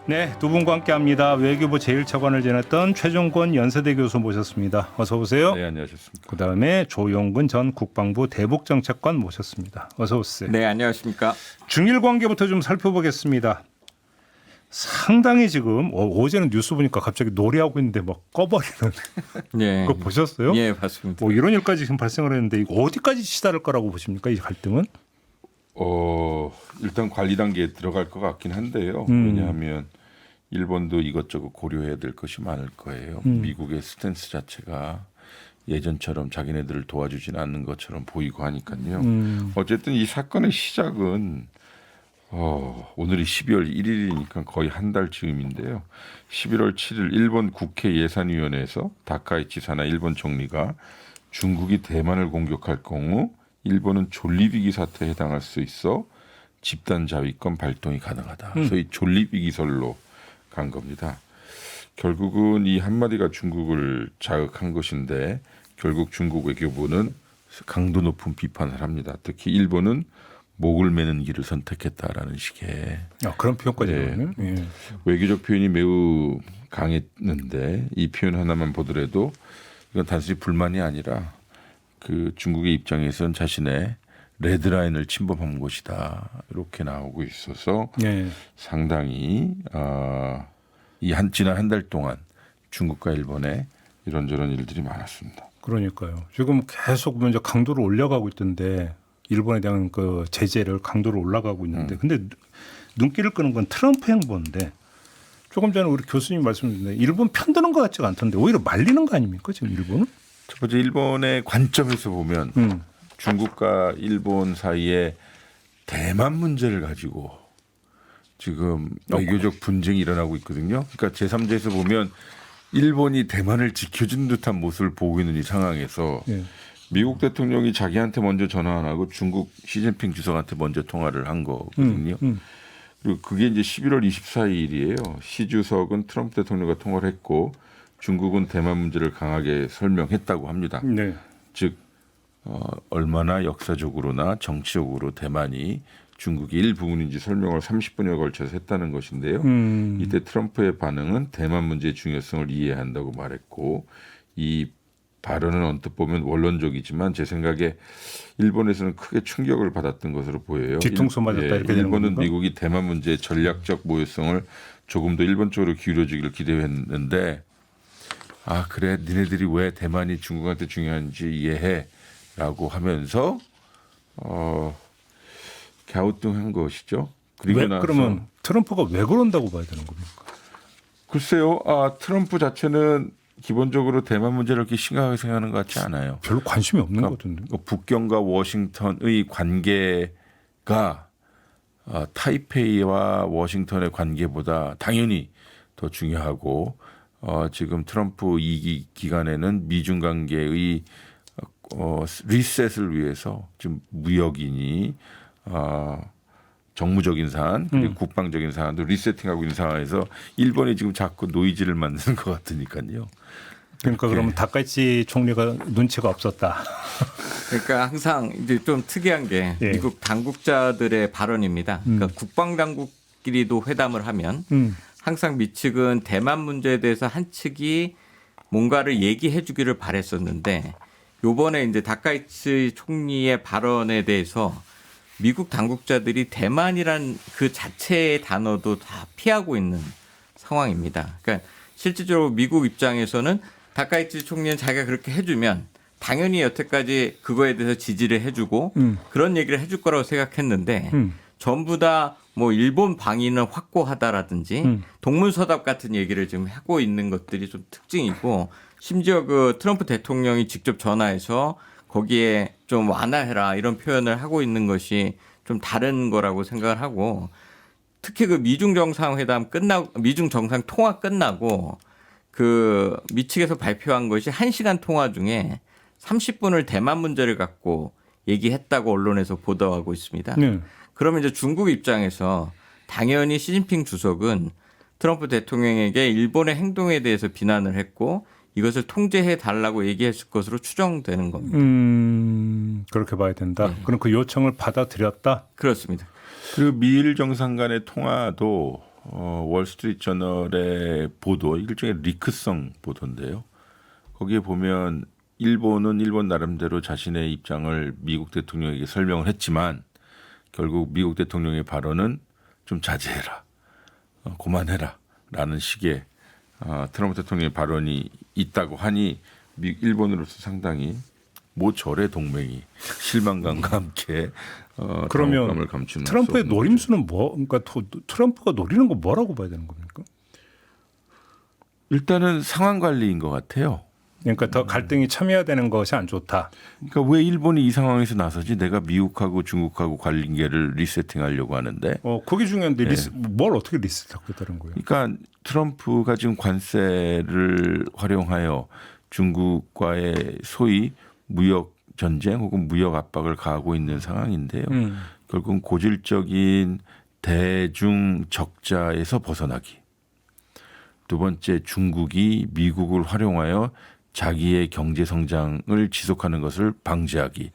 네, 두 분과 함께합니다. 외교부 제1차관을 지냈던 최종권 연세대 교수 모셨습니다. 어서 오세요. 네, 안녕하셨습니까. 그다음에 조용근 전 국방부 대북정책관 모셨습니다. 어서 오세요. 네, 안녕하십니까. 중일 관계부터 좀 살펴보겠습니다. 상당히 지금 어제는 뉴스 보니까 갑자기 노래하고 있는데 막 꺼버리는 네. 그거 보셨어요? 예, 봤습니다. 뭐 이런 일까지 지금 발생을 했는데 이거 어디까지 치달을 거라고 보십니까? 이 갈등은? 일단 관리 단계에 들어갈 것 같긴 한데요. 왜냐하면 일본도 이것저것 고려해야 될 것이 많을 거예요. 미국의 스탠스 자체가 예전처럼 자기네들을 도와주지는 않는 것처럼 보이고 하니까요. 어쨌든 이 사건의 시작은 오늘이 12월 1일이니까 거의 한 달쯤인데요. 11월 7일 일본 국회 예산위원회에서 다카이치 사나 일본 총리가 중국이 대만을 공격할 경우 일본은 존립위기 사태에 해당할 수 있어 집단 자위권 발동이 가능하다. 소위 존립위기설로 간 겁니다. 결국은 이 한마디가 중국을 자극한 것인데 결국 중국 외교부는 강도 높은 비판을 합니다. 특히 일본은 목을 매는 길을 선택했다라는 식의 그런 표현까지 나오네요. 예. 외교적 표현이 매우 강했는데 이 표현 하나만 보더라도 이건 단순히 불만이 아니라 그 중국의 입장에선 자신의 레드라인을 침범한 것이다 이렇게 나오고 있어서 예. 상당히 지난 한 달 동안 중국과 일본에 이런저런 일들이 많았습니다. 그러니까요. 지금 계속 먼저 강도를 올려가고 있던데 일본에 대한 그 제재를 강도를 올라가고 있는데 근데 눈길을 끄는 건 트럼프 행보인데 조금 전에 우리 교수님 말씀드렸는데 일본 편드는 것 같지가 않던데 오히려 말리는 거 아닙니까 지금 일본은? 첫 번째 일본의 관점에서 보면 중국과 일본 사이에 대만 문제를 가지고 지금 외교적 분쟁이 일어나고 있거든요. 그러니까 제3자에서 보면 일본이 대만을 지켜주는 듯한 모습을 보고 있는 이 상황에서 예. 미국 대통령이 자기한테 먼저 전화 안 하고 중국 시진핑 주석한테 먼저 통화를 한 거거든요. 그리고 그게 이제 11월 24일이에요. 시 주석은 트럼프 대통령과 통화를 했고 중국은 대만 문제를 강하게 설명했다고 합니다. 네. 즉 얼마나 역사적으로나 정치적으로 대만이 중국의 일부분인지 설명을 30분여 걸쳐서 했다는 것인데요. 이때 트럼프의 반응은 대만 문제의 중요성을 이해한다고 말했고 이 발언은 언뜻 보면 원론적이지만 제 생각에 일본에서는 크게 충격을 받았던 것으로 보여요. 뒤통수 맞았다 이렇게 되는 일본은 겁니까? 미국이 대만 문제의 전략적 모효성을 조금 더 일본 쪽으로 기울여주기를 기대했는데 그래 니네들이 왜 대만이 중국한테 중요한지 이해해라고 하면서 갸우뚱한 것이죠. 그리고 왜, 나서 그러면 트럼프가 왜 그런다고 봐야 되는 겁니까? 글쎄요. 트럼프 자체는 기본적으로 대만 문제를 그렇게 심각하게 생각하는 것 같지 않아요. 별로 관심이 없는 것 같은데. 북경과 워싱턴의 관계가 타이페이와 워싱턴의 관계보다 당연히 더 중요하고 지금 트럼프 2기 기간에는 미중 관계의 리셋을 위해서 지금 무역이니 정무적인 사안 그리고 국방적인 사안도 리세팅하고 있는 상황에서 일본이 지금 자꾸 노이즈를 만드는 것 같으니까요. 그러니까 그러면 다카이치 총리가 눈치가 없었다. 그러니까 항상 이제 좀 특이한 게 예. 미국 당국자들의 발언입니다. 그러니까 국방 당국끼리도 회담을 하면 항상 미측은 대만 문제에 대해서 한 측이 뭔가를 얘기해 주기를 바랬었는데 요번에 이제 다카이치 총리의 발언에 대해서 미국 당국자들이 대만이란 그 자체의 단어도 다 피하고 있는 상황입니다. 그러니까 실질적으로 미국 입장에서는 다카이치 총리는 자기가 그렇게 해주면 당연히 여태까지 그거에 대해서 지지를 해주고 그런 얘기를 해줄 거라고 생각했는데 전부 다 뭐 일본 방위는 확고하다라든지 동문서답 같은 얘기를 지금 하고 있는 것들이 좀 특징이고 심지어 그 트럼프 대통령이 직접 전화해서 거기에 좀 완화해라 이런 표현을 하고 있는 것이 좀 다른 거라고 생각을 하고 특히 그 미중 정상회담 끝나고 미중 정상 통화 끝나고 그 미측에서 발표한 것이 1시간 통화 중에 30분을 대만 문제를 갖고 얘기했다고 언론에서 보도하고 있습니다. 네. 그러면 이제 중국 입장에서 당연히 시진핑 주석은 트럼프 대통령에게 일본의 행동에 대해서 비난을 했고 이것을 통제해 달라고 얘기했을 것으로 추정되는 겁니다. 그렇게 봐야 된다. 네. 그럼 그 요청을 받아들였다. 그렇습니다. 그리고 미일 정상 간의 통화도 월스트리트 저널의 보도, 일종의 리크성 보도인데요. 거기에 보면 일본은 일본 나름대로 자신의 입장을 미국 대통령에게 설명을 했지만 결국 미국 대통령의 발언은 좀 자제해라, 그만해라 라는 식의 트럼프 대통령의 발언이 있다고 하니 일본으로서 상당히 모절의 동맹이 실망감과 함께 그러면 당혹감을 감추는 트럼프의 수 없는 노림수는 뭐? 그러니까 트럼프가 노리는 거 뭐라고 봐야 되는 겁니까? 일단은 상황 관리인 것 같아요. 그러니까 더 갈등이 첨예화되는 것이 안 좋다. 그러니까 왜 일본이 이 상황에서 나서지? 내가 미국하고 중국하고 관계를 리세팅하려고 하는데. 그게 중요한데 뭘 어떻게 리셋하겠다는 거예요? 그러니까 트럼프가 지금 관세를 활용하여 중국과의 소위 무역 전쟁 혹은 무역 압박을 가하고 있는 상황인데요. 결국은 고질적인 대중 적자에서 벗어나기. 두 번째, 중국이 미국을 활용하여 자기의 경제 성장을 지속하는 것을 방지하기.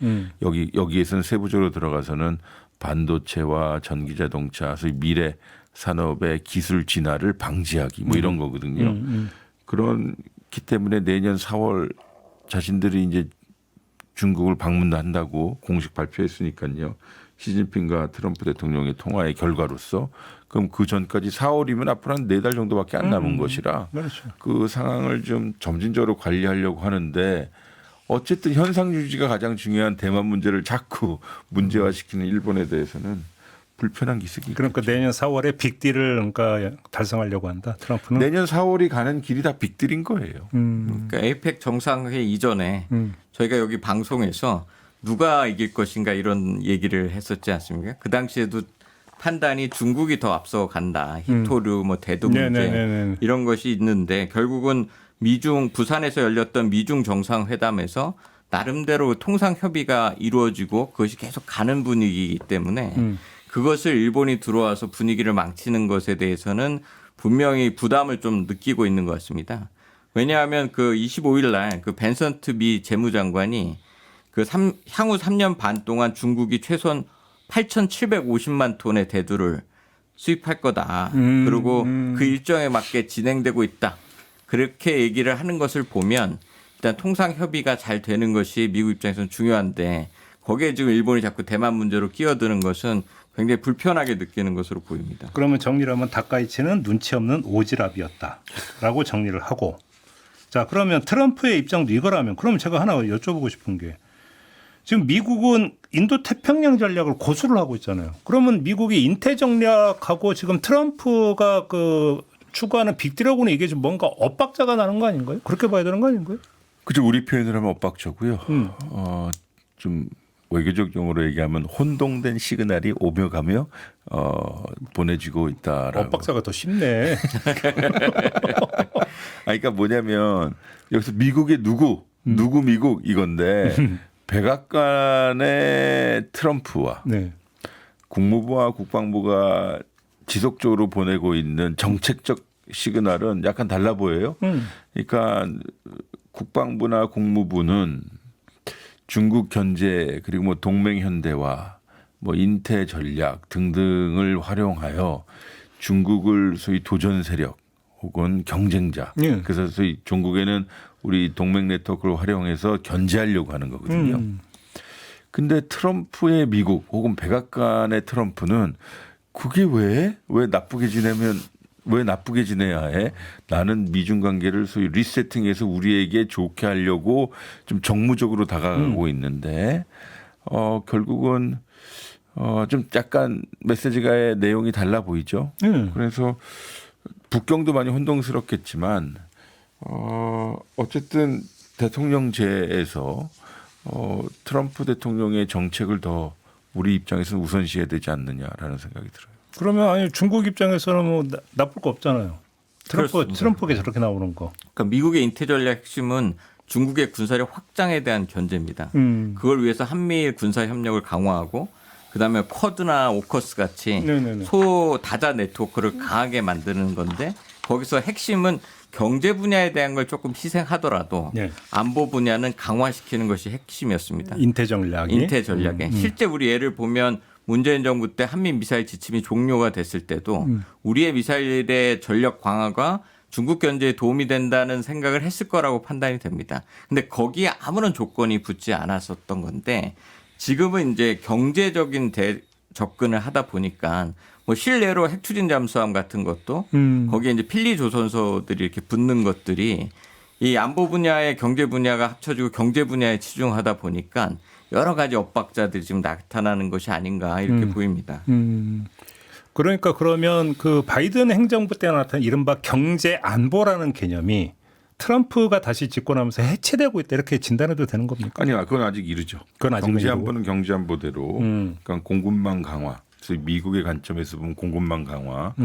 여기에서는 세부적으로 들어가서는 반도체와 전기자동차, 소위 미래 산업의 기술 진화를 방지하기 뭐 이런 거거든요. 그렇기 때문에 내년 4월 자신들이 이제 중국을 방문한다고 공식 발표했으니까요. 시진핑과 트럼프 대통령의 통화의 결과로서 그럼 그 전까지 4월이면 앞으로 한 4달 정도밖에 안 남은 것이라 그렇죠. 그 상황을 좀 점진적으로 관리하려고 하는데 어쨌든 현상 유지가 가장 중요한 대만 문제를 자꾸 문제화시키는 일본에 대해서는 불편한 기색이 그러니까 있겠죠. 내년 4월에 빅딜을 그러니까 달성하려고 한다. 트럼프는. 내년 4월이 가는 길이 다 빅딜인 거예요. 그러니까 에이펙 정상회의 이전에 저희가 여기 방송에서 누가 이길 것인가 이런 얘기를 했었지 않습니까? 그 당시에도 판단이 중국이 더 앞서 간다. 히토류, 뭐 대두 문제 네네네네. 이런 것이 있는데 결국은 미중 부산에서 열렸던 미중 정상회담에서 나름대로 통상 협의가 이루어지고 그것이 계속 가는 분위기이기 때문에 그것을 일본이 들어와서 분위기를 망치는 것에 대해서는 분명히 부담을 좀 느끼고 있는 것 같습니다. 왜냐하면 그 25일 날 그 벤선트 미 재무장관이 향후 3년 반 동안 중국이 최소한 8,750만 톤의 대두를 수입할 거다. 그리고 그 일정에 맞게 진행되고 있다. 그렇게 얘기를 하는 것을 보면 일단 통상 협의가 잘 되는 것이 미국 입장에서는 중요한데 거기에 지금 일본이 자꾸 대만 문제로 끼어드는 것은 굉장히 불편하게 느끼는 것으로 보입니다. 그러면 정리를 하면 다카이치는 눈치 없는 오지랖이었다라고 정리를 하고 자 그러면 트럼프의 입장도 이거라면 그러면 제가 하나 여쭤보고 싶은 게 지금 미국은 인도 태평양 전략을 고수를 하고 있잖아요. 그러면 미국이 인태 전략하고 지금 트럼프가 그 추구하는 빅딜하고는 이게 좀 뭔가 엇박자가 나는 거 아닌가요? 그렇게 봐야 되는 거 아닌가요? 그죠. 우리 표현을 하면 엇박자고요. 좀 외교적 용어로 얘기하면 혼동된 시그널이 오며 가며 보내지고 있다라고. 엇박자가 더 쉽네. 그러니까 뭐냐면 여기서 미국의 누구 미국 이건데 백악관의 트럼프와 네. 국무부와 국방부가 지속적으로 보내고 있는 정책적 시그널은 약간 달라 보여요. 그러니까 국방부나 국무부는 중국 견제 그리고 뭐 동맹 현대화, 뭐 인태 전략 등등을 활용하여 중국을 소위 도전 세력 혹은 경쟁자. 그래서 소위 중국에는 우리 동맹 네트워크를 활용해서 견제하려고 하는 거거든요. 근데 트럼프의 미국 혹은 백악관의 트럼프는 그게 왜 나쁘게 지내면 왜 나쁘게 지내야 해? 나는 미중 관계를 소위 리세팅해서 우리에게 좋게 하려고 좀 정무적으로 다가가고 있는데 결국은 좀 약간 메시지가의 내용이 달라 보이죠. 그래서 북경도 많이 혼동스럽겠지만 어쨌든 대통령제에서 트럼프 대통령의 정책을 더 우리 입장에서는 우선시해야 되지 않느냐라는 생각이 들어요. 그러면 아니 중국 입장에서는 뭐 나쁠 거 없잖아요. 그렇습니다. 트럼프가 저렇게 나오는 거. 그러니까 미국의 인태 전략 핵심은 중국의 군사력 확장에 대한 견제입니다. 그걸 위해서 한미일 군사 협력을 강화하고 그다음에 쿼드나 오커스 같이 네네네. 소다자 네트워크를 강하게 만드는 건데 거기서 핵심은 경제 분야에 대한 걸 조금 희생하더라도 네. 안보 분야는 강화시키는 것이 핵심이었습니다. 인태 전략이. 인태 전략에 실제 우리 예를 보면 문재인 정부 때 한미 미사일 지침이 종료가 됐을 때도 우리의 미사일의 전력 강화가 중국 견제에 도움이 된다는 생각을 했을 거라고 판단이 됩니다. 근데 거기에 아무런 조건이 붙지 않았었던 건데 지금은 이제 경제적인 접근을 하다 보니까 뭐 실내로 핵 추진 잠수함 같은 것도 거기에 이제 필리 조선소들이 이렇게 붙는 것들이 이 안보 분야의 경제 분야가 합쳐지고 경제 분야에 치중하다 보니까 여러 가지 엇박자들이 지금 나타나는 것이 아닌가 이렇게 보입니다. 그러니까 그러면 그 바이든 행정부 때 나타난 이른바 경제 안보라는 개념이 트럼프가 다시 집권하면서 해체되고 있다 이렇게 진단해도 되는 겁니까? 아니요, 그건 아직 이르죠. 그건 아직은 경제 이르고. 안보는 경제 안보대로, 그러니까 공급망 강화. 그래서 미국의 관점에서 보면 공급망 강화,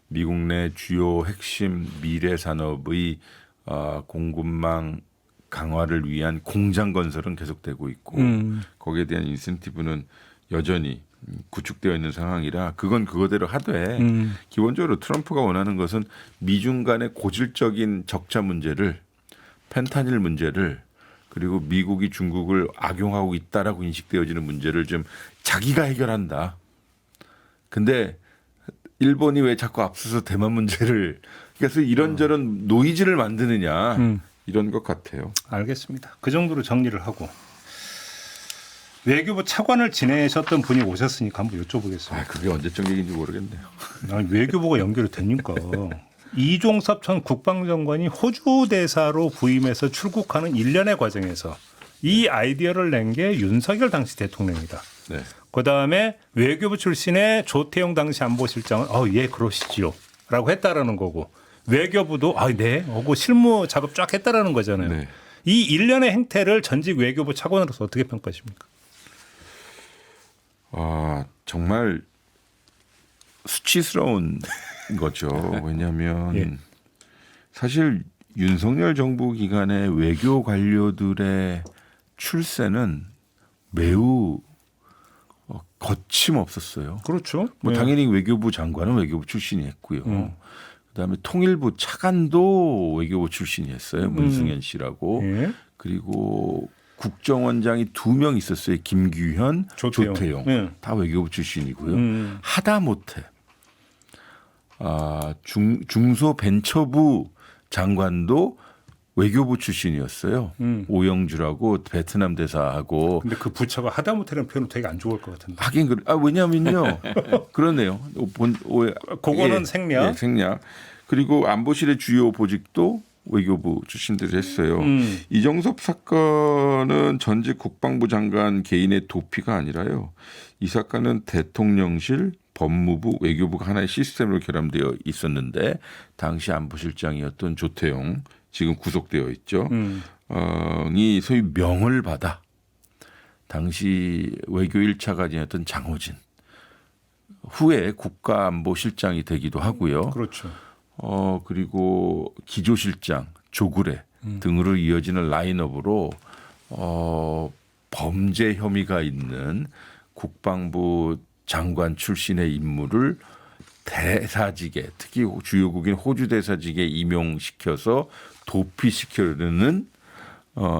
미국 내 주요 핵심 미래 산업의 공급망 강화를 위한 공장 건설은 계속되고 있고 거기에 대한 인센티브는 여전히 구축되어 있는 상황이라 그건 그거대로 하되 기본적으로 트럼프가 원하는 것은 미중 간의 고질적인 적자 문제를 펜타닐 문제를 그리고 미국이 중국을 악용하고 있다라고 인식되어지는 문제를 좀 자기가 해결한다. 근데 일본이 왜 자꾸 앞서서 대만 문제를 그래서 이런저런 노이즈를 만드느냐 이런 것 같아요. 알겠습니다. 그 정도로 정리를 하고 외교부 차관을 지내셨던 분이 오셨으니까 한번 여쭤보겠습니다. 그게 언제적 얘기인지 모르겠네요. 아니, 외교부가 연결이 되니까 이종섭 전 국방장관이 호주 대사로 부임해서 출국하는 일련의 과정에서 이 아이디어를 낸 게 윤석열 당시 대통령이다. 네. 그다음에 외교부 출신의 조태용 당시 안보실장은 예 그러시지요 라고 했다라는 거고 외교부도 네 하고 실무 작업 쫙 했다라는 거잖아요. 네. 이 일련의 행태를 전직 외교부 차관으로서 어떻게 평가하십니까? 정말 수치스러운 거죠. 왜냐하면 예. 사실 윤석열 정부 기간의 외교 관료들의 출세는 매우 거침없었어요. 그렇죠. 뭐 당연히 외교부 장관은 외교부 출신이 했고요. 그다음에 통일부 차관도 외교부 출신이 했어요. 문승현 씨라고. 예. 그리고 국정원장이 2명 있었어요. 김규현, 조태용. 예. 다 외교부 출신이고요. 하다못해 중소벤처부 장관도 외교부 출신이었어요. 오영주라고 베트남 대사하고. 근데 그 부처가 하다못해라는 표현은 되게 안 좋을 것 같은데. 하긴 왜냐면요. 그러네요. 그거는 생략. 예, 생략. 그리고 안보실의 주요 보직도 외교부 출신들이 했어요. 이정섭 사건은 전직 국방부 장관 개인의 도피가 아니라요. 이 사건은 대통령실, 법무부, 외교부가 하나의 시스템으로 결합되어 있었는데 당시 안보실장이었던 조태용 지금 구속되어 있죠. 이 소위 명을 받아 당시 외교 1차관이었던 장호진 후에 국가안보실장이 되기도 하고요. 그렇죠. 그리고 기조실장, 조구레 등으로 이어지는 라인업으로 범죄 혐의가 있는 국방부 장관 출신의 인물을 대사직에 특히 주요국인 호주 대사직에 임용시켜서 도피시키려는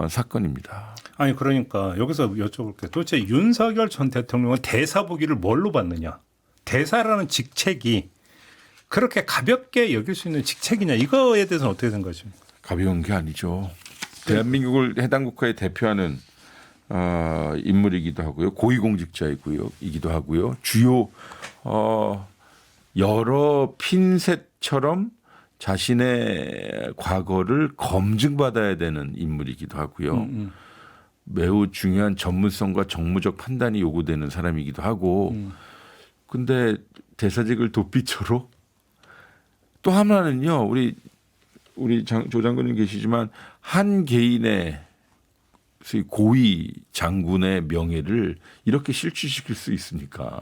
사건입니다. 아니 그러니까 여기서 여쭤볼게요. 도대체 윤석열 전 대통령은 대사보기를 뭘로 받느냐? 대사라는 직책이 그렇게 가볍게 여길 수 있는 직책이냐? 이거에 대해서는 어떻게 생각하십니까? 가벼운 게 아니죠. 대한민국을 해당 국가에 대표하는 인물이기도 하고요. 고위공직자이기도 하고요. 주요 여러 핀셋처럼 자신의 과거를 검증받아야 되는 인물이기도 하고요. 매우 중요한 전문성과 정무적 판단이 요구되는 사람이기도 하고 근데 대사직을 도피처로 또 하나는요. 우리 조 장군님 계시지만 한 개인의 고위 장군의 명예를 이렇게 실추시킬 수 있습니까?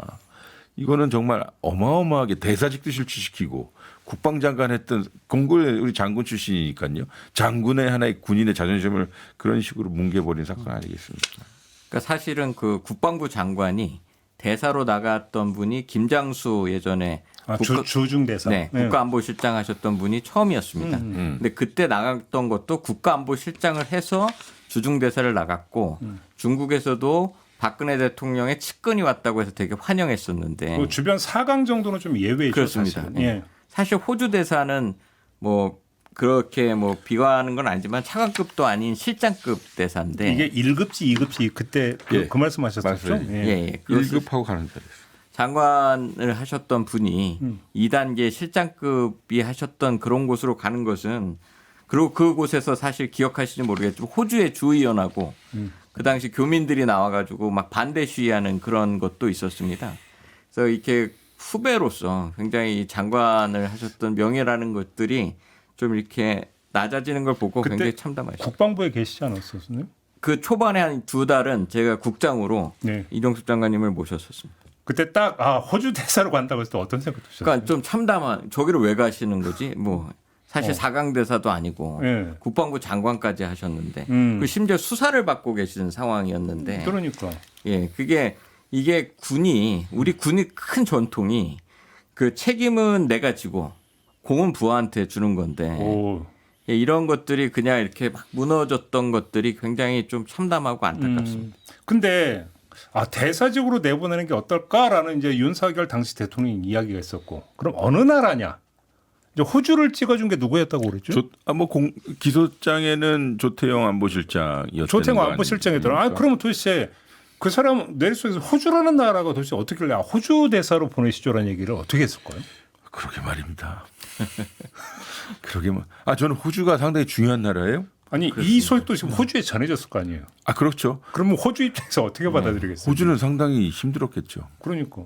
이거는 정말 어마어마하게 대사직도 실추시키고 국방장관 했던 공군의 우리 장군 출신이니까요. 장군의 하나의 군인의 자존심을 그런 식으로 뭉개버린 사건 아니겠습니까? 그러니까 사실은 그 국방부 장관이 대사로 나갔던 분이 김장수 예전에 주중대사. 네, 국가안보실장 하셨던 분이 처음이었습니다. 근데 그때 나갔던 것도 국가안보실장을 해서 주중대사를 나갔고 중국에서도 박근혜 대통령의 측근이 왔다고 해서 되게 환영했었는데 그 주변 4강 정도는 좀 예외죠. 그렇습니다. 사실은. 예. 예. 사실 호주 대사는 뭐 그렇게 뭐 비관하는 건 아니지만 차관급도 아닌 실장급 대사인데 이게 1급지, 2급지 그때 그 말씀하셨었죠. 맞아요. 예. 예, 그것을 1급하고 가는 자리였어요. 장관을 하셨던 분이 2단계 실장급이 하셨던 그런 곳으로 가는 것은 그리고 그곳에서 사실 기억하실지 모르겠지만 호주의 주의원하고 그 당시 교민들이 나와가지고 막 반대 시위하는 그런 것도 있었습니다. 그래서 이렇게 후배로서 굉장히 장관을 하셨던 명예라는 것들이 좀 이렇게 낮아지는 걸 보고 그때 굉장히 참담하셨어요. 국방부에 계시지 않았었나요? 그 초반에 한 2달은 제가 국장으로 네. 이동숙 장관님을 모셨었습니다. 그때 딱 호주 대사로 간다고 했을 때 어떤 생각 드셨어요? 그러니까 좀 참담한 저기를 왜 가시는 거지? 뭐 사실 4강 대사도 아니고 예. 국방부 장관까지 하셨는데 그 심지어 수사를 받고 계시는 상황이었는데 그러니까. 예, 이게 우리 군이 큰 전통이 그 책임은 내가 지고 공은 부하한테 주는 건데 오. 예, 이런 것들이 그냥 이렇게 막 무너졌던 것들이 굉장히 좀 참담하고 안타깝습니다. 근데 대사직으로 내보내는 게 어떨까라는 이제 윤석열 당시 대통령 이야기가 있었고 그럼 어느 나라냐? 이제 호주를 찍어준 게 누구였다고 그랬죠? 기소장에는 조태영 안보실장이었던 조태영 안보실장이더라. 그러면 도대체 그 사람 내리 속에서 호주라는 나라가 도대체 어떻게 호주 대사로 보내시죠라는 얘기를 어떻게 했을까요? 그러게 말입니다. 저는 호주가 상당히 중요한 나라예요. 아니 이 소식도 지금 호주에 전해졌을 거 아니에요. 그렇죠. 그러면 호주 입장에서 어떻게 받아들이겠어요? 호주는 상당히 힘들었겠죠. 그러니까.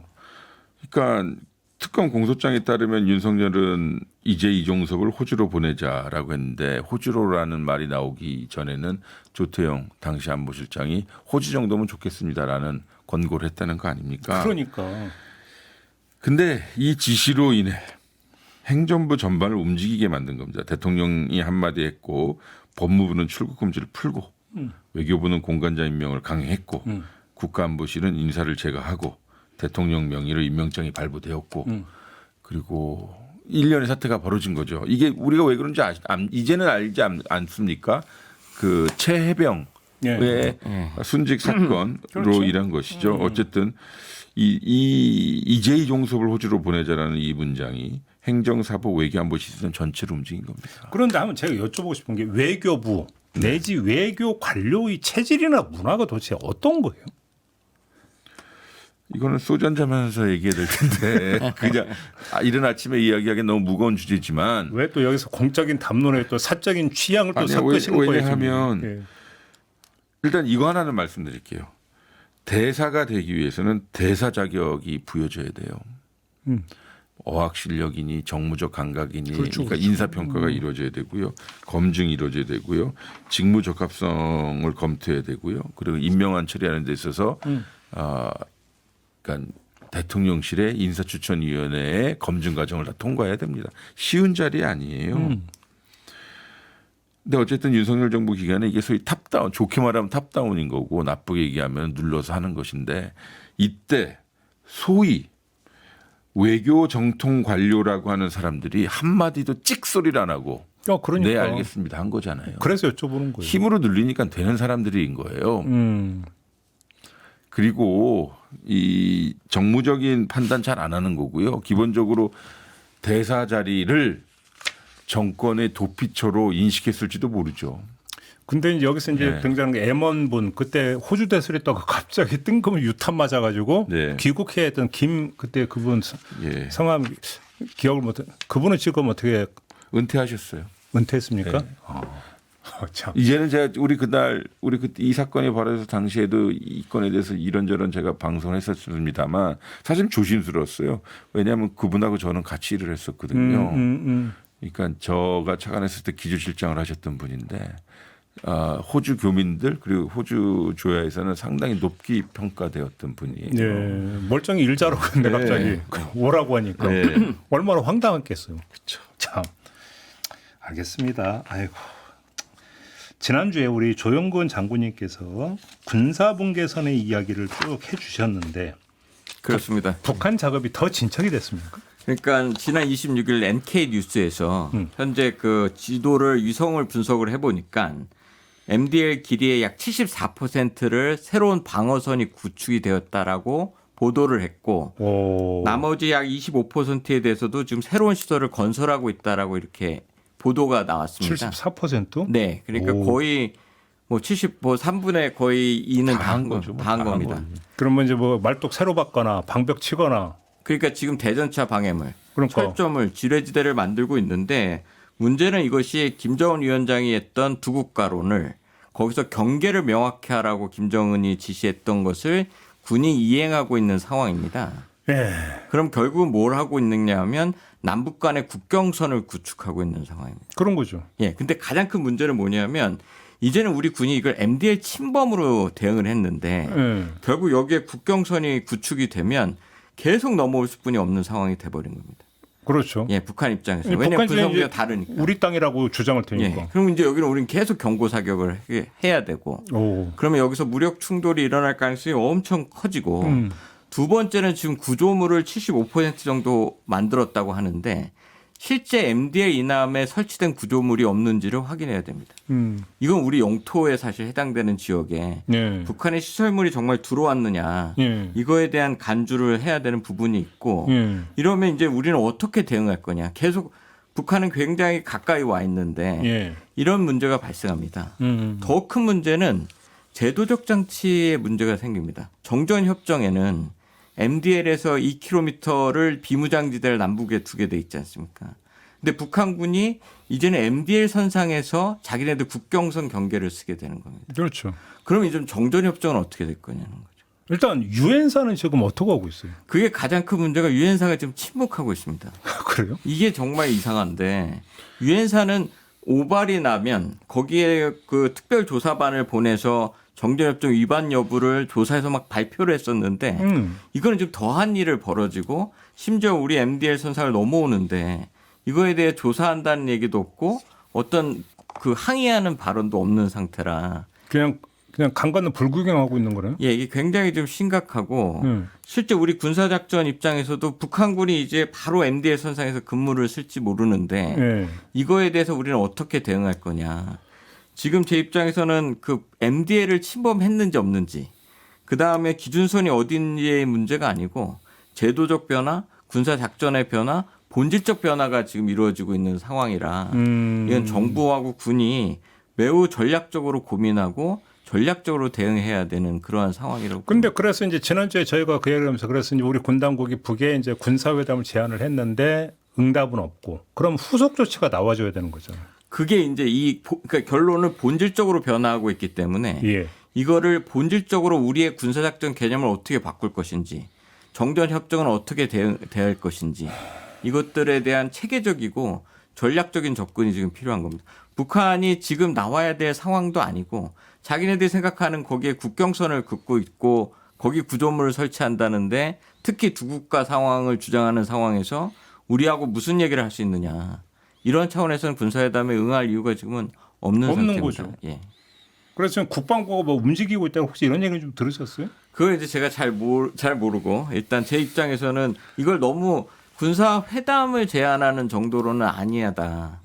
그러니까 특검 공소장에 따르면 윤석열은 이제 이종섭을 호주로 보내자라고 했는데 호주로라는 말이 나오기 전에는 조태영 당시 안보실장이 호주 정도면 좋겠습니다라는 권고를 했다는 거 아닙니까? 그러니까. 근데 이 지시로 인해 행정부 전반을 움직이게 만든 겁니다. 대통령이 한마디 했고 법무부는 출국 금지를 풀고 외교부는 공관자 임명을 강행했고 국가안보실은 인사를 제거하고 대통령 명의로 임명장이 발부되었고 그리고 1년의 사태가 벌어진 거죠. 이게 우리가 왜 그런지 이제는 알지 않습니까? 그 최해병의 순직 사건으로 그렇죠. 일한 것이죠. 어쨌든 이제 이종섭을 호주로 보내자라는 이 문장이 행정사법 외교안보 시스템 전체를 움직인 겁니다. 그런데 한번 제가 여쭤보고 싶은 게 외교부 내지 외교 관료의 체질이나 문화가 도대체 어떤 거예요? 이거는 소주 한잔하면서 얘기해야 될 텐데 그냥 이른 아침에 이야기하기 너무 무거운 주제지만 왜 또 여기서 공적인 담론에 또 사적인 취향을 또 섞으시는 거예요? 왜냐하면 일단 이거 하나는 말씀드릴게요. 대사가 되기 위해서는 대사 자격이 부여져야 돼요. 어학 실력이니 정무적 감각이니 그러니까 인사평가가 이루어져야 되고요. 검증이 이루어져야 되고요. 직무 적합성을 검토해야 되고요. 그리고 임명안 처리하는 데 있어서 그러니까 대통령실의 인사추천위원회의 검증 과정을 다 통과해야 됩니다. 쉬운 자리 아니에요. 근데 어쨌든 윤석열 정부 기간에 이게 소위 탑다운, 좋게 말하면 탑다운인 거고 나쁘게 얘기하면 눌러서 하는 것인데 이때 소위 외교 정통 관료라고 하는 사람들이 한마디도 찍소리를 안 하고 그러니까. 네 알겠습니다 한 거잖아요. 그래서 여쭤보는 거예요. 힘으로 늘리니까 되는 사람들인 거예요. 그리고 이 정무적인 판단 잘 안 하는 거고요. 기본적으로 대사 자리를 정권의 도피처로 인식했을지도 모르죠. 근데 이제 여기서 이제 등장하는 게 M1분 그때 호주 대설했다가 갑자기 뜬금을 유탄 맞아가지고 귀국해야 했던 그때 그분 성함 기억을 못해. 그분은 지금 어떻게 은퇴하셨어요. 은퇴했습니까? 참. 이제는 제가 우리 이 사건이 벌어져서 당시에도 이 건에 대해서 이런저런 제가 방송을 했었습니다만 사실 조심스러웠어요. 왜냐하면 그분하고 저는 같이 일을 했었거든요. 그러니까 저가 차관했을 때 기조실장을 하셨던 분인데 호주 교민들 그리고 호주 조야에서는 상당히 높게 평가되었던 분이에요. 네, 멀쩡히 일 잘하고 있는데 갑자기 오라고 하니까 얼마나 황당했겠어요. 그렇죠. 참 알겠습니다. 아이고. 지난주에 우리 조영근 장군님께서 군사분계선의 이야기를 쭉 해주셨는데 그렇습니다. 북한 작업이 더 진척이 됐습니까? 그러니까 지난 26일 NK 뉴스에서 현재 그 지도를 위성을 분석을 해보니까 MDL 길이의 약 74%를 새로운 방어선이 구축이 되었다라고 보도를 했고 오. 나머지 약 25%에 대해서도 지금 새로운 시설을 건설하고 있다라고 이렇게 보도가 나왔습니다. 74%? 네, 그러니까 오. 거의 뭐 3분의 거의 2는 다 한 거죠. 다 한 겁니다. 그러면 이제 뭐 말뚝 새로 받거나 방벽 치거나 그러니까 지금 대전차 방해물, 그러니까. 철조물, 지뢰지대를 만들고 있는데 문제는 이것이 김정은 위원장이 했던 두 국가론을 거기서 경계를 명확히 하라고 김정은이 지시했던 것을 군이 이행하고 있는 상황입니다. 예. 그럼 결국은 뭘 하고 있느냐 하면 남북 간의 국경선을 구축하고 있는 상황입니다. 그런 거죠. 예. 근데 가장 큰 문제는 뭐냐면 이제는 우리 군이 이걸 MDL 침범으로 대응을 했는데 예. 결국 여기에 국경선이 구축이 되면 계속 넘어올 수뿐이 없는 상황이 돼버린 겁니다. 그렇죠. 예, 북한 입장에서. 북한 왜냐하면 입장에 군사무기가 이제 다르니까. 우리 땅이라고 주장을 테니까. 예. 그럼 이제 여기는 우리는 계속 경고 사격을 해야 되고 오. 그러면 여기서 무력 충돌이 일어날 가능성이 엄청 커지고 음. 두 번째는 지금 구조물을 75% 정도 만들었다고 하는데 실제 MDL 이남에 설치된 구조물이 없는지를 확인해야 됩니다. 이건 우리 영토에 사실 해당되는 지역에 예. 북한의 시설물이 정말 들어왔느냐 예. 이거에 대한 간주를 해야 되는 부분이 있고 예. 이러면 이제 우리는 어떻게 대응할 거냐. 계속 북한은 굉장히 가까이 와 있는데 예. 이런 문제가 발생합니다. 더 큰 문제는 제도적 장치에 문제가 생깁니다. 정전협정에는 MDL에서 2km를 비무장지대를 남북에 두게 돼 있지 않습니까? 근데 북한군이 이제는 MDL 선상에서 자기네들 국경선 경계를 쓰게 되는 겁니다. 그렇죠. 그럼 이제 정전협정은 어떻게 될 거냐는 거죠. 일단 유엔사는 지금 어떻게 하고 있어요? 그게 가장 큰 문제가 유엔사가 지금 침묵하고 있습니다. 그래요? 이게 정말 이상한데 유엔사는 오발이 나면 거기에 그 특별조사반을 보내서 정전협정 위반 여부를 조사해서 막 발표를 했었는데 이거는 좀 더한 일을 벌어지고 심지어 우리 MDL 선상을 넘어오는데 이거에 대해 조사한다는 얘기도 없고 어떤 그 항의하는 발언도 없는 상태라 그냥 강간은 불구경하고 있는 거네요. 예, 이게 굉장히 좀 심각하고 실제 우리 군사작전 입장에서도 북한군이 이제 바로 MDL 선상에서 근무를 쓸지 모르는데 예. 이거에 대해서 우리는 어떻게 대응할 거냐. 지금 제 입장에서는 그 MDL을 침범했는지 없는지 그다음에 기준선이 어딘지의 문제가 아니고 제도적 변화, 군사작전의 변화, 본질적 변화가 지금 이루어지고 있는 상황이라 이건 정부하고 군이 매우 전략적으로 고민하고 전략적으로 대응해야 되는 그러한 상황이라고. 근데 그래서 이제 지난주에 저희가 그 얘기를 하면서 그래서 이제 우리 군 당국이 북에 이제 군사회담을 제안을 했는데 응답은 없고 그럼 후속 조치가 나와줘야 되는 거잖아요. 그게 이제 그러니까 결론은 본질적으로 변화하고 있기 때문에 예. 이거를 본질적으로 우리의 군사작전 개념을 어떻게 바꿀 것인지 정전협정은 어떻게 대할 것인지 이것들에 대한 체계적이고 전략적인 접근이 지금 필요한 겁니다. 북한이 지금 나와야 될 상황도 아니고 자기네들이 생각하는 거기에 국경선을 긋고 있고 거기 구조물을 설치한다는데 특히 두 국가 상황을 주장하는 상황에서 우리하고 무슨 얘기를 할 수 있느냐. 이런 차원에서는 군사회담에 응할 이유가 지금은 없는 상태입니다. 거죠. 예. 그래서 지금 국방부가 뭐 움직이고 있다고 혹시 이런 얘기 좀 들으셨어요? 그걸 이제 제가 잘 모르고 일단 제 입장에서는 이걸 너무 군사회담을 제안하는 정도로는 아니하다.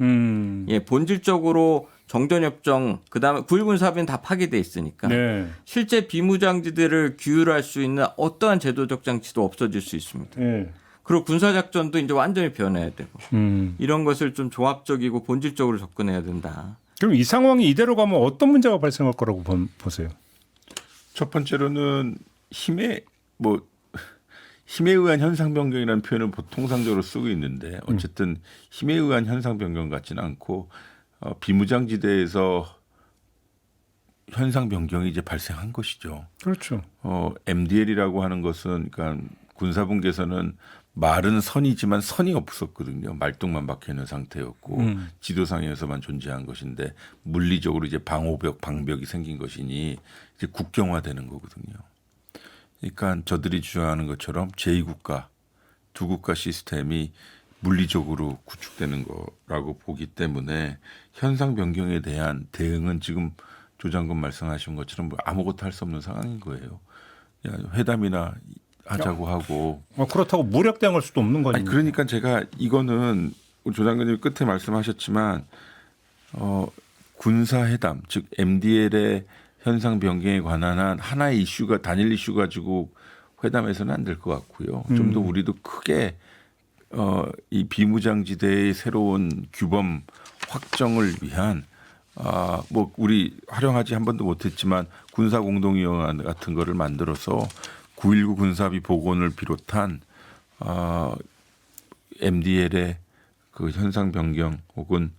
예, 본질적으로 정전협정 그다음에 9.19 군사합의는 다 파기돼 있으니까 네. 실제 비무장지대를 규율할 수 있는 어떠한 제도적 장치도 없어질 수 있습니다. 네. 그리고 군사작전도 이제 완전히 변해야 되고 이런 것을 좀 종합적이고 본질적으로 접근해야 된다. 그럼 이 상황이 이대로 가면 어떤 문제가 발생할 거라고 보세요? 첫 번째로는 힘에 의한 현상 변경이라는 표현을 통상적으로 쓰고 있는데 어쨌든 힘에 의한 현상 변경 같지는 않고 비무장지대에서 현상 변경이 이제 발생한 것이죠. 그렇죠. MDL이라고 하는 것은 그러니까 군사분계선은 말은 선이지만 선이 없었거든요. 말뚝만 박혀 있는 상태였고 지도상에서만 존재한 것인데 물리적으로 이제 방벽이 생긴 것이니 이제 국경화되는 거거든요. 그러니까 저들이 주장하는 것처럼 제2국가, 두 국가 시스템이 물리적으로 구축되는 거라고 보기 때문에 현상 변경에 대한 대응은 지금 조 장관 말씀하신 것처럼 아무것도 할 수 없는 상황인 거예요. 회담이나 하자고 하고. 그렇다고 무력 대응할 수도 없는 거 아닙니까? 그러니까 제가 이거는 조 장관님이 끝에 말씀하셨지만 군사회담 즉 MDL의 현상 변경에 관한 한 하나의 이슈가 단일 이슈 가지고 회담해서는 안 될 것 같고요. 좀 더 우리도 크게 이 비무장지대의 새로운 규범 확정을 위한 뭐 우리 활용하지 한 번도 못했지만 군사공동위원회 같은 거를 만들어서 9.19 군사합의 복원을 비롯한 MDL의 그 현상 변경 혹은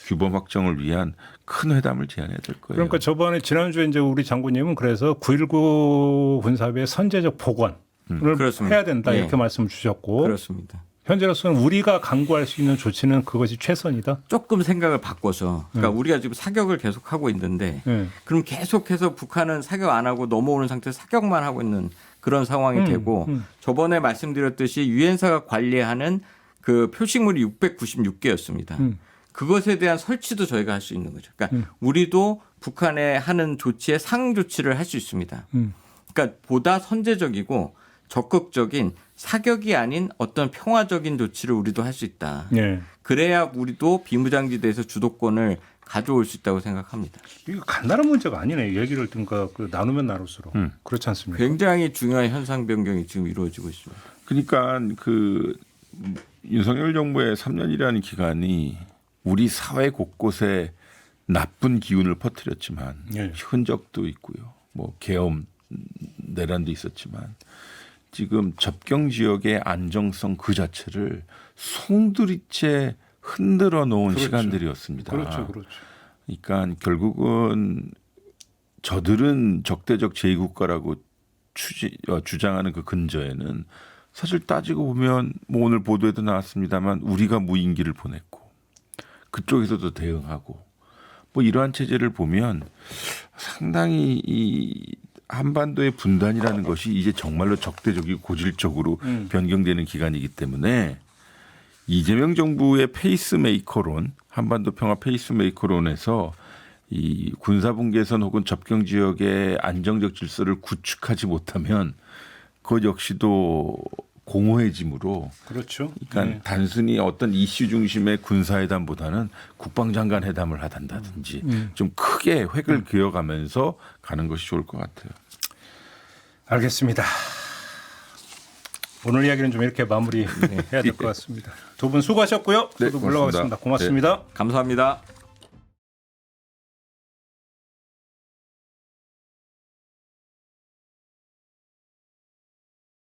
규범 확정을 위한 큰 회담을 제안해야 될 거예요. 그러니까 저번에 지난주에 이제 우리 장군님은 그래서 9.19 군사합의의 선제적 복원을 그렇습니다. 해야 된다 이렇게 예. 말씀 주셨고 그렇습니다. 현재로서는 우리가 강구할 수 있는 조치는 그것이 최선이다. 조금 생각을 바꿔서 그러니까 우리가 지금 사격을 계속 하고 있는데 네. 그럼 계속해서 북한은 사격 안 하고 넘어오는 상태에서 사격만 하고 있는 그런 상황이 되고 저번에 말씀드렸듯이 유엔사가 관리하는 그 표식물이 696개였습니다. 그것에 대한 설치도 저희가 할 수 있는 거죠. 그러니까 우리도 북한에 하는 조치에 상응 조치를 할 수 있습니다. 그러니까 보다 선제적이고 적극적인 사격이 아닌 어떤 평화적인 조치를 우리도 할 수 있다. 네. 그래야 우리도 비무장지대에서 주도권을 가져올 수 있다고 생각합니다. 이거 간단한 문제가 아니네. 얘기를 그러니까 나누면 나눌수록 그렇지 않습니까? 굉장히 중요한 현상 변경이 지금 이루어지고 있습니다. 그러니까 그 윤석열 정부의 3년이라는 기간이 우리 사회 곳곳에 나쁜 기운을 퍼뜨렸지만 예. 흔적도 있고요. 뭐 계엄 내란도 있었지만 지금 접경 지역의 안정성 그 자체를 송두리째 흔들어 놓은 그렇죠. 시간들이었습니다. 그렇죠, 그렇죠. 그러니까 결국은 저들은 적대적 제2국가라고 주장하는 그 근저에는 사실 따지고 보면 뭐 오늘 보도에도 나왔습니다만 우리가 무인기를 보냈고 그쪽에서도 대응하고 뭐 이러한 체제를 보면 상당히 이 한반도의 분단이라는 것이 이제 정말로 적대적이고 고질적으로 변경되는 기간이기 때문에 이재명 정부의 페이스메이커론, 한반도 평화 페이스메이커론에서 이 군사분계선 혹은 접경 지역의 안정적 질서를 구축하지 못하면 그것 역시도 공허해짐으로 그렇죠. 그러니까 단순히 어떤 이슈 중심의 군사회담보다는 국방장관 회담을 하단다든지 좀 크게 획을 그어가면서 가는 것이 좋을 것 같아요. 알겠습니다. 오늘 이야기는 좀 이렇게 마무리해야 될 것 같습니다. 두 분 수고하셨고요. 네, 저도 물러가겠습니다. 고맙습니다. 고맙습니다. 감사합니다.